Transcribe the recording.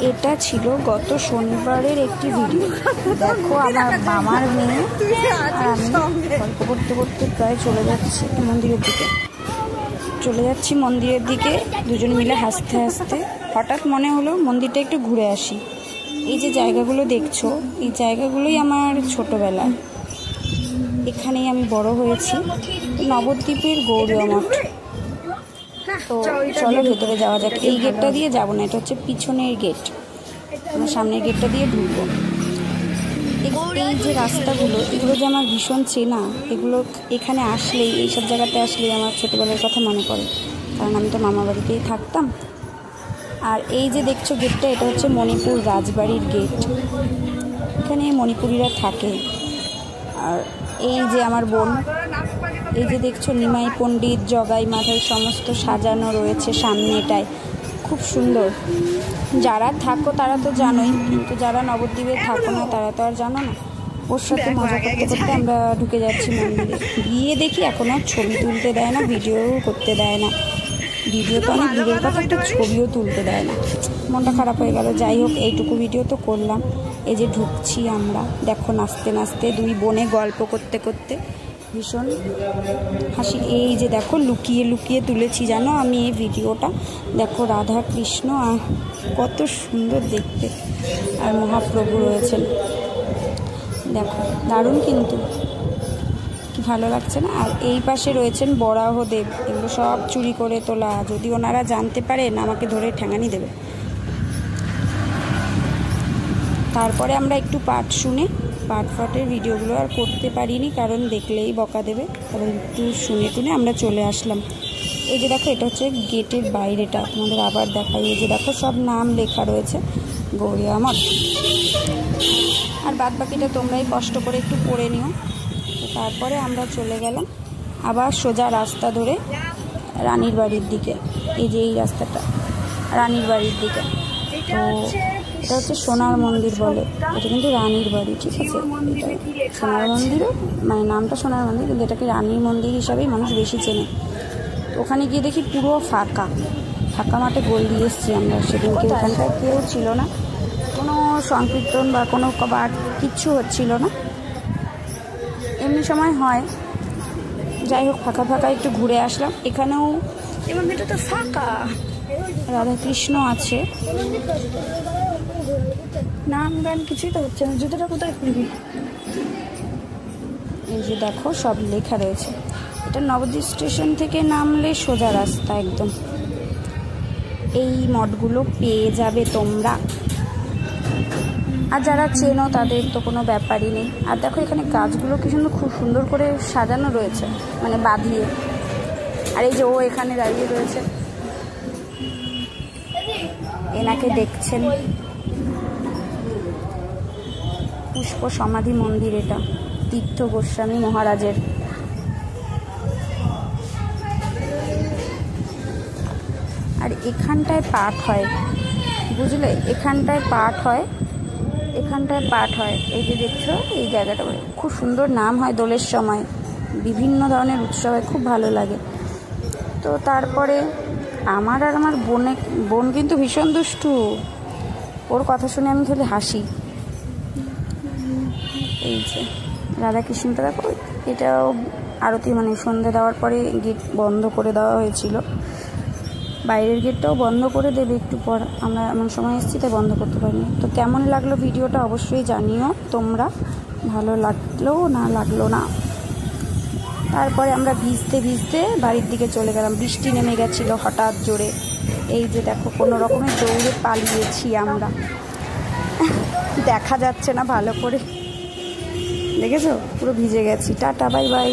এটা ছিল গত শনিবারের একটি ভিডিও। দেখো আমার মামার মেয়ে আর আমি গল্প করতে করতে প্রায় চলে যাচ্ছি মন্দিরের দিকে দুজন মিলে হাসতে হাসতে। হঠাৎ মনে হলো মন্দিরটা একটু ঘুরে আসি। এই যে জায়গাগুলো দেখছো, এই জায়গাগুলোই আমার ছোটবেলা, এখানেই আমি বড় হয়েছি, নবদ্বীপের গৌরীয় মঠ। তো চলো ভেতরে যাওয়া যাক। এই গেটটা দিয়ে যাবো না, এটা হচ্ছে পিছনের গেট, আমরা সামনের গেটটা দিয়ে ঢুকবো। এই যে রাস্তাগুলো, এগুলো যে আমার ভীষণ চেনা, এগুলো এখানে আসলেই, এইসব জায়গাতে আসলেই আমার ছোটোবেলার কথা মনে পড়ে, কারণ আমি তো মামা বাড়িতেই থাকতাম। আর এই যে দেখছো গেটটা, এটা হচ্ছে মণিপুর রাজবাড়ির গেট, এখানে মণিপুরিরা থাকে। আর এই যে আমার বোন, এই যে দেখছো নিমাই পণ্ডিত, জগাই মাথায় সমস্ত সাজানো রয়েছে সামনেটায়, খুব সুন্দর। যারা থাকো তারা তো জানোই, কিন্তু যারা নবদ্বীপে থাকো না তারা তো আর জানো না। ওর সাথে মজা করতে করতে আমরা ঢুকে যাচ্ছি মন্দিরে। গিয়ে দেখি এখনও ছবি তুলতে দেয় না, ভিডিও করতে দেয় না। ভিডিও তো অনেক দূরের কথা, একটা ছবিও তুলতে দেয় না। মনটা খারাপ হয়ে গেল। যাই হোক, এইটুকু ভিডিও তো করলাম। এই যে ঢুকছি আমরা, দেখো নাচতে নাচতে দুই বোনে গল্প করতে করতে, ভীষণ হাসি। এই যে দেখো লুকিয়ে লুকিয়ে তুলেছি জানো আমি এই ভিডিওটা। দেখো রাধা কৃষ্ণ কত সুন্দর দেখতে, আর মহাপ্রভু রয়েছেন, দেখো দারুণ, কিন্তু কি ভালো লাগছে না। আর এই পাশে রয়েছেন বরাহদেব, এগুলো সব চুরি করে তোলা, যদি ওনারা জানতে পারেন আমাকে ধরে ঠ্যাঙানি দেবে। তারপরে আমরা একটু পাঠ শুনে, পাঠের ভিডিওগুলো আর করতে পারিনি, কারণ দেখলেই বকা দেবে, তারপর একটু শুনে টুনে আমরা চলে আসলাম। এই যে দেখো, এটা হচ্ছে গেটের বাইরেটা, তোমাদের আবার দেখাই। এই যে দেখো সব নাম লেখা রয়েছে গৌরীয় মঠ। আর বাদ বাকিটা তোমরাই কষ্ট করে একটু পড়ে নিও। তারপরে আমরা চলে গেলাম আবার সোজা রাস্তা ধরে রানীর বাড়ির দিকে। এই যে এই রাস্তাটা রানীর বাড়ির দিকে। তো এটা হচ্ছে সোনার মন্দির বলে, এটা কিন্তু রানীর বাড়ি, ঠিক আছে। এটা সোনার মন্দিরও, মানে নামটা সোনার মন্দির, কিন্তু এটাকে রানীর মন্দির হিসাবেই মানুষ বেশি চেনে। ওখানে গিয়ে দেখি পুরো ফাঁকা ফাঁকা মাঠে গোল দিয়ে এসেছি আমরা সেদিনকে। ওখানটায় কেউ ছিল না, কোনো সংকীর্তন বা কোনো পাঠ কিচ্ছু হচ্ছিল না, এমনি সময় হয়। যাই হোক, ফাঁকা ফাঁকা একটু ঘুরে আসলাম। এখানেও এই মন্দিরটা তো ফাঁকা, রাধাকৃষ্ণ আছে, নাম গান কিছুই তো হচ্ছে না। জুতোটা কোথায় খুলবি? এই যে দেখো সব লেখা রয়েছে। এটা নবদ্বীপ স্টেশন থেকে নামলে সোজা রাস্তা একদম। এই মঠগুলো পেয়ে যাবে তোমরা, আর যারা চেনো তাদের তো কোনো ব্যাপারই নেই। আর দেখো এখানে গাছগুলো কি সুন্দর, খুব সুন্দর করে সাজানো রয়েছে, মানে বাঁধিয়ে। আর এই যে ও এখানে দাঁড়িয়ে রয়েছে, এনাকে দেখছেন, পুষ্প সমাধি মন্দির, এটা তীর্থ গোস্বামী মহারাজের। আর এখানটায় পাঠ হয়, বুঝলে, এখানটায় পাঠ হয়। এই যে দেখছো এই জায়গাটা, খুব সুন্দর নাম হয় দোলের সময়, বিভিন্ন ধরনের উৎসব হয়, খুব ভালো লাগে। তো তারপরে আমার আর আমার বোন কিন্তু ভীষণ দুষ্টু, ওর কথা শুনে আমি খালি হাসি। এই যে রাধাকৃষ্ণটা দেখো, এটাও আরতি, মানে সন্ধ্যে দেওয়ার পরে গেট বন্ধ করে দেওয়া হয়েছিল। বাইরের গেটটাও বন্ধ করে দেবে একটু পর, আমরা এমন সময় এসেছি তাই বন্ধ করতে পারিনি। তো কেমন লাগলো ভিডিওটা অবশ্যই জানিও তোমরা, ভালো লাগলো না লাগলো না। তারপরে আমরা ভিজতে ভিজতে বাড়ির দিকে চলে গেলাম। বৃষ্টি নেমে গেছিলো হঠাৎ জোরে। এই যে দেখো কোনো রকমে দৌড়ে পালিয়েছি আমরা, দেখা যাচ্ছে না ভালো করে, দেখেছো পুরো ভিজে গেছি। Tata, bye bye.